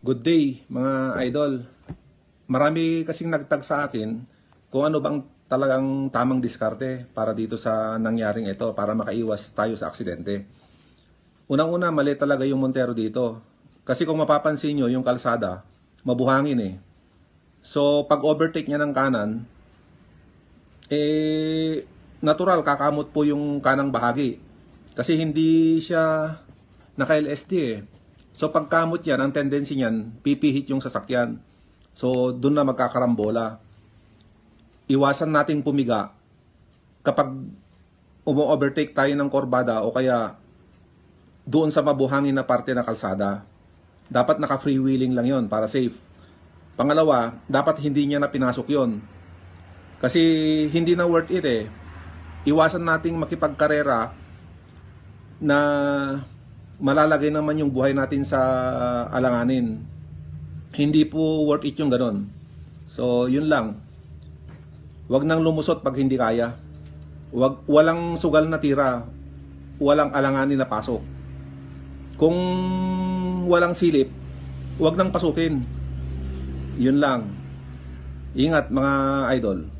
Good day mga idol. Marami kasing nagtag sa akin kung ano bang talagang tamang diskarte para dito sa nangyaring ito para makaiwas tayo sa aksidente. Unang-una, mali talaga yung Montero dito. Kasi kung mapapansin nyo, yung kalsada, mabuhangin eh. So pag overtake niya ng kanan, natural kakamot po yung kanang bahagi. Kasi hindi siya naka-LSD eh. So pagkamot yan, ang tendency niyan, pipihit yung sasakyan. So doon na magkakarambola. Iwasan nating pumiga kapag umo-overtake tayo ng korbada o kaya doon sa mabuhangin na parte na kalsada. Dapat naka-freewheeling lang yon para safe. Pangalawa, dapat hindi niya na pinasok yon. Kasi hindi na worth it eh. Iwasan nating makipagkarera na malalagay naman yung buhay natin sa alanganin. Hindi po worth it yung ganon. So, yun lang. Huwag nang lumusot pag hindi kaya. Walang sugal na tira. Walang alanganin na pasok. Kung walang silip, huwag nang pasukin. Yun lang. Ingat mga idol.